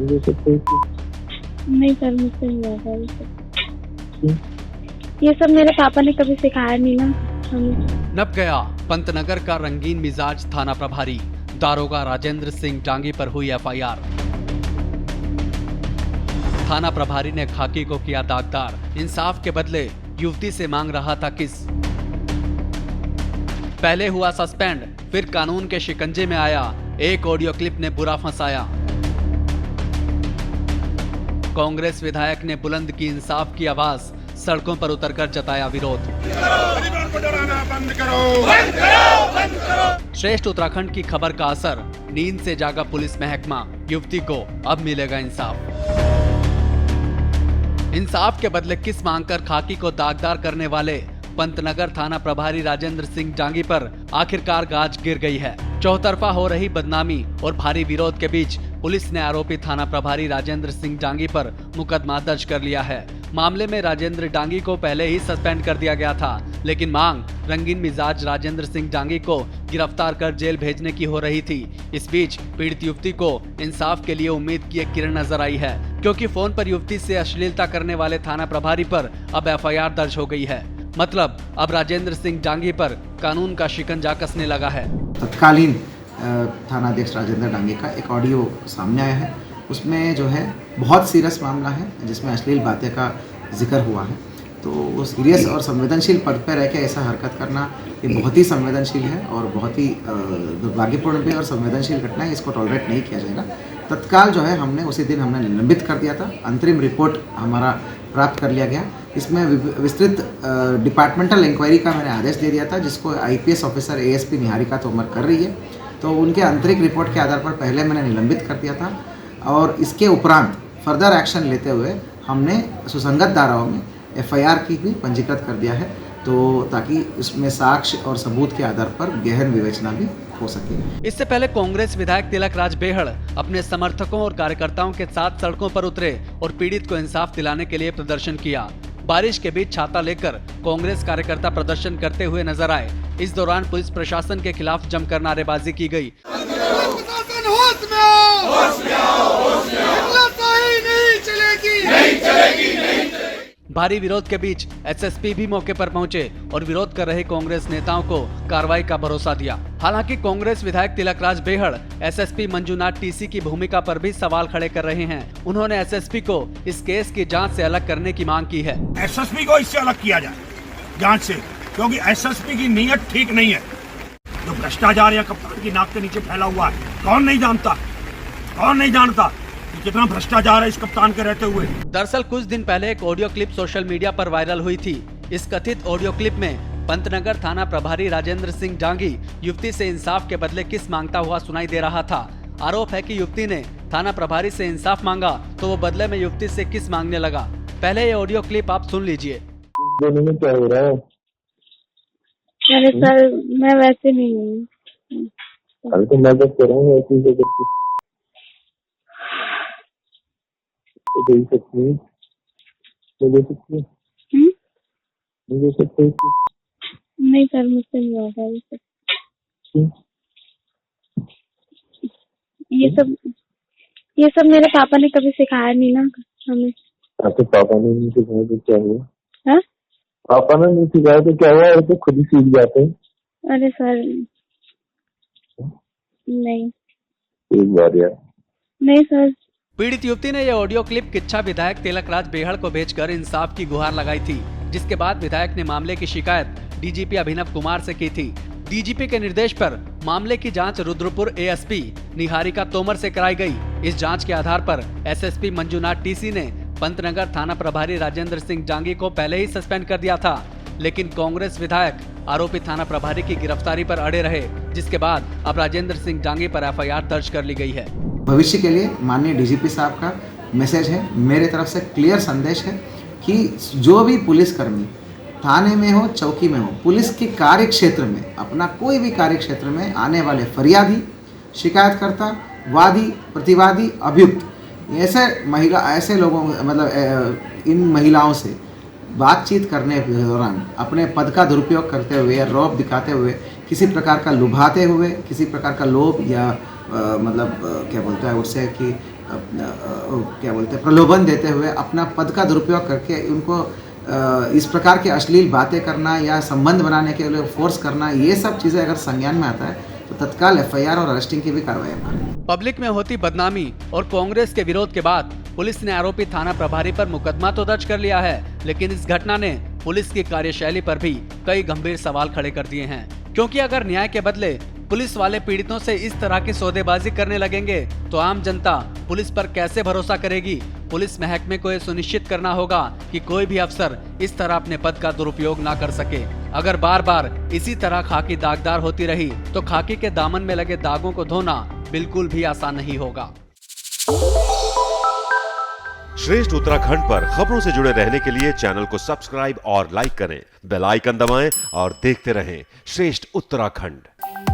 मुझे सब कोई नहीं सर, मुझसे नहीं आता ये सब। क्यों? ये सब मेरे पापा ने कभी सिखाया नहीं ना हमें। नप गया पंतनगर का रंगीन मिजाज थाना प्रभारी, दारोगा राजेंद्र सिंह डांगी पर हुई एफआईआर। थाना प्रभारी ने खाकी को किया दागदार, इंसाफ के बदले युवती से मांग रहा था किस। पहले हुआ सस्पेंड, फिर कानून के शिकंजे में आया, एक ऑडियो क्लिप ने बुरा फंसाया। कांग्रेस विधायक ने बुलंद की इंसाफ की आवाज, सड़कों पर उतरकर जताया विरोध। श्रेष्ठ उत्तराखंड की खबर का असर, नींद से जागा पुलिस महकमा, युवती को अब मिलेगा इंसाफ। इंसाफ के बदले किस मांगकर खाकी को दागदार करने वाले पंतनगर थाना प्रभारी राजेंद्र सिंह डांगी पर आखिरकार गाज गिर गई है। चौतरफा हो रही बदनामी और भारी विरोध के बीच पुलिस ने आरोपी थाना प्रभारी राजेंद्र सिंह डांगी पर मुकदमा दर्ज कर लिया है। मामले में राजेंद्र डांगी को पहले ही सस्पेंड कर दिया गया था, लेकिन मांग रंगीन मिजाज राजेंद्र सिंह डांगी को गिरफ्तार कर जेल भेजने की हो रही थी। इस बीच पीड़ित युवती को इंसाफ के लिए उम्मीद की एक किरण नजर आई है, क्योंकि फोन पर युवती से अश्लीलता करने वाले थाना प्रभारी पर अब एफआईआर दर्ज हो गई है। मतलब अब राजेंद्र सिंह डांगी पर कानून का शिकंजा कसने लगा है। तत्कालीन थानाध्यक्ष राजेंद्र डांगी का एक ऑडियो सामने आया है। उसमें जो है बहुत सीरियस मामला है, जिसमें अश्लील बातें का जिक्र हुआ है। तो वो सीरियस और संवेदनशील पद पर रह के ऐसा हरकत करना ये बहुत ही संवेदनशील है और बहुत ही दुर्भाग्यपूर्ण भी और संवेदनशील घटना है। इसको टॉलरेट नहीं किया जाएगा। तत्काल जो है हमने उसी दिन निलंबित कर दिया था। अंतरिम रिपोर्ट हमारा प्राप्त कर लिया गया। इसमें विस्तृत डिपार्टमेंटल इंक्वायरी का मैंने आदेश दे दिया था, जिसको IPS officer ASP Niharika Tomar कर रही है। तो उनके आंतरिक रिपोर्ट के आधार पर पहले मैंने निलंबित कर दिया था और इसके उपरांत फर्दर एक्शन लेते हुए हमने सुसंगत धाराओं में एफआईआर की भी पंजीकृत कर दिया है, तो ताकि इसमें साक्ष्य और सबूत के आधार पर गहन विवेचना भी हो सके। इससे पहले कांग्रेस विधायक तिलक राज बेहड़ अपने समर्थकों और कार्यकर्ताओं के साथ सड़कों पर उतरे और पीड़ित को इंसाफ दिलाने के लिए प्रदर्शन किया। बारिश के बीच छाता लेकर कांग्रेस कार्यकर्ता प्रदर्शन करते हुए नजर आए। इस दौरान पुलिस प्रशासन के खिलाफ जमकर नारेबाजी की गई। भारी विरोध के बीच एसएसपी भी मौके पर पहुंचे और विरोध कर रहे कांग्रेस नेताओं को कार्रवाई का भरोसा दिया। हालांकि कांग्रेस विधायक तिलक राज बेहड़ एसएसपी मंजूनाथ टीसी की भूमिका पर भी सवाल खड़े कर रहे हैं। उन्होंने एसएसपी को इस केस की जांच से अलग करने की मांग की है। एसएसपी को इससे अलग किया जाए जांच से, क्योंकि एसएसपी की नीयत ठीक नहीं है। जो भ्रष्टाचार या कप्तान की नाक के नीचे फैला हुआ है, कौन नहीं जानता कितना भ्रष्टाचार है इस कप्तान के रहते हुए। दरअसल कुछ दिन पहले एक ऑडियो क्लिप सोशल मीडिया पर वायरल हुई थी। इस कथित ऑडियो क्लिप में पंतनगर थाना प्रभारी राजेंद्र सिंह डांगी युवती से इंसाफ के बदले किस मांगता हुआ सुनाई दे रहा था। आरोप है कि युवती ने थाना प्रभारी से इंसाफ मांगा तो वो बदले में युवती से किस मांगने लगा। पहले ये ऑडियो क्लिप आप सुन लीजिए। दोनों में क्या हो रहा है? अरे सर, मैं वैसे नहीं हूँ। अरे तो मैं जब करूँगा ऐसी जगह दे सकती है, मुझे सकती है। नहीं सर, मुझसे नहीं होगा ये सब। क्यों? ये सब मेरे पापा ने कभी सिखाया नहीं ना हमें। आपके पापा ने नहीं सिखाया तो क्या हुआ? हाँ? पापा ने नहीं सिखाया तो क्या हुआ? तो खुद ही सीख जाते हैं। अरे सर नहीं। एक बार यार। नहीं सर। पीड़ित युवती ने यह ऑडियो क्लिप किच्छा विधायक तिलक राज बेहड़ को भेजकर इंसाफ की गुहार लगाई थी, जिसके बाद विधायक ने मामले की शिकायत डीजीपी अभिनव कुमार से की थी। डीजीपी के निर्देश पर मामले की जांच रुद्रपुर एएसपी निहारिका तोमर से कराई गई। इस जांच के आधार पर एसएसपी मंजूनाथ टीसी ने पंतनगर थाना प्रभारी राजेंद्र सिंह डांगी को पहले ही सस्पेंड कर दिया था, लेकिन कांग्रेस विधायक आरोपी थाना प्रभारी की गिरफ्तारी पर अड़े रहे, जिसके बाद अब राजेंद्र सिंह डांगी पर एफआईआर दर्ज कर ली गई है। भविष्य के लिए माननीय डीजीपी साहब का मैसेज है, मेरे तरफ से क्लियर संदेश है कि जो भी पुलिसकर्मी थाने में हो, चौकी में हो, पुलिस के कार्य क्षेत्र में, अपना कोई भी कार्य क्षेत्र में आने वाले फरियादी, शिकायतकर्ता, वादी, प्रतिवादी, अभियुक्त, ऐसे लोगों मतलब इन महिलाओं से बातचीत करने के दौरान अपने पद का दुरुपयोग करते हुए या रौब दिखाते हुए, किसी प्रकार का लुभाते हुए, किसी प्रकार का लोभ या क्या बोलता है उससे कि क्या बोलते हैं प्रलोभन देते हुए अपना पद का दुरुपयोग करके उनको इस प्रकार की अश्लील बातें करना या संबंध बनाने के लिए फोर्स करना, ये सब चीज़ें अगर संज्ञान में आता है तो तत्काल एफआईआर और अरेस्टिंग की भी कार्रवाई करें। पब्लिक में होती बदनामी और कांग्रेस के विरोध के बाद पुलिस ने आरोपी थाना प्रभारी पर मुकदमा तो दर्ज कर लिया है, लेकिन इस घटना ने पुलिस की कार्यशैली पर भी कई गंभीर सवाल खड़े कर दिए हैं। क्योंकि अगर न्याय के बदले पुलिस वाले पीड़ितों से इस तरह की सौदेबाजी करने लगेंगे तो आम जनता पुलिस पर कैसे भरोसा करेगी। पुलिस महकमे को यह सुनिश्चित करना होगा कि कोई भी अफसर इस तरह अपने पद का दुरुपयोग ना कर सके। अगर बार बार इसी तरह खाकी दागदार होती रही तो खाकी के दामन में लगे दागों को धोना बिल्कुल भी आसान नहीं होगा। श्रेष्ठ उत्तराखंड पर खबरों से जुड़े रहने के लिए चैनल को सब्सक्राइब और लाइक करें, बेल आइकन दबाएं और देखते रहें श्रेष्ठ उत्तराखंड।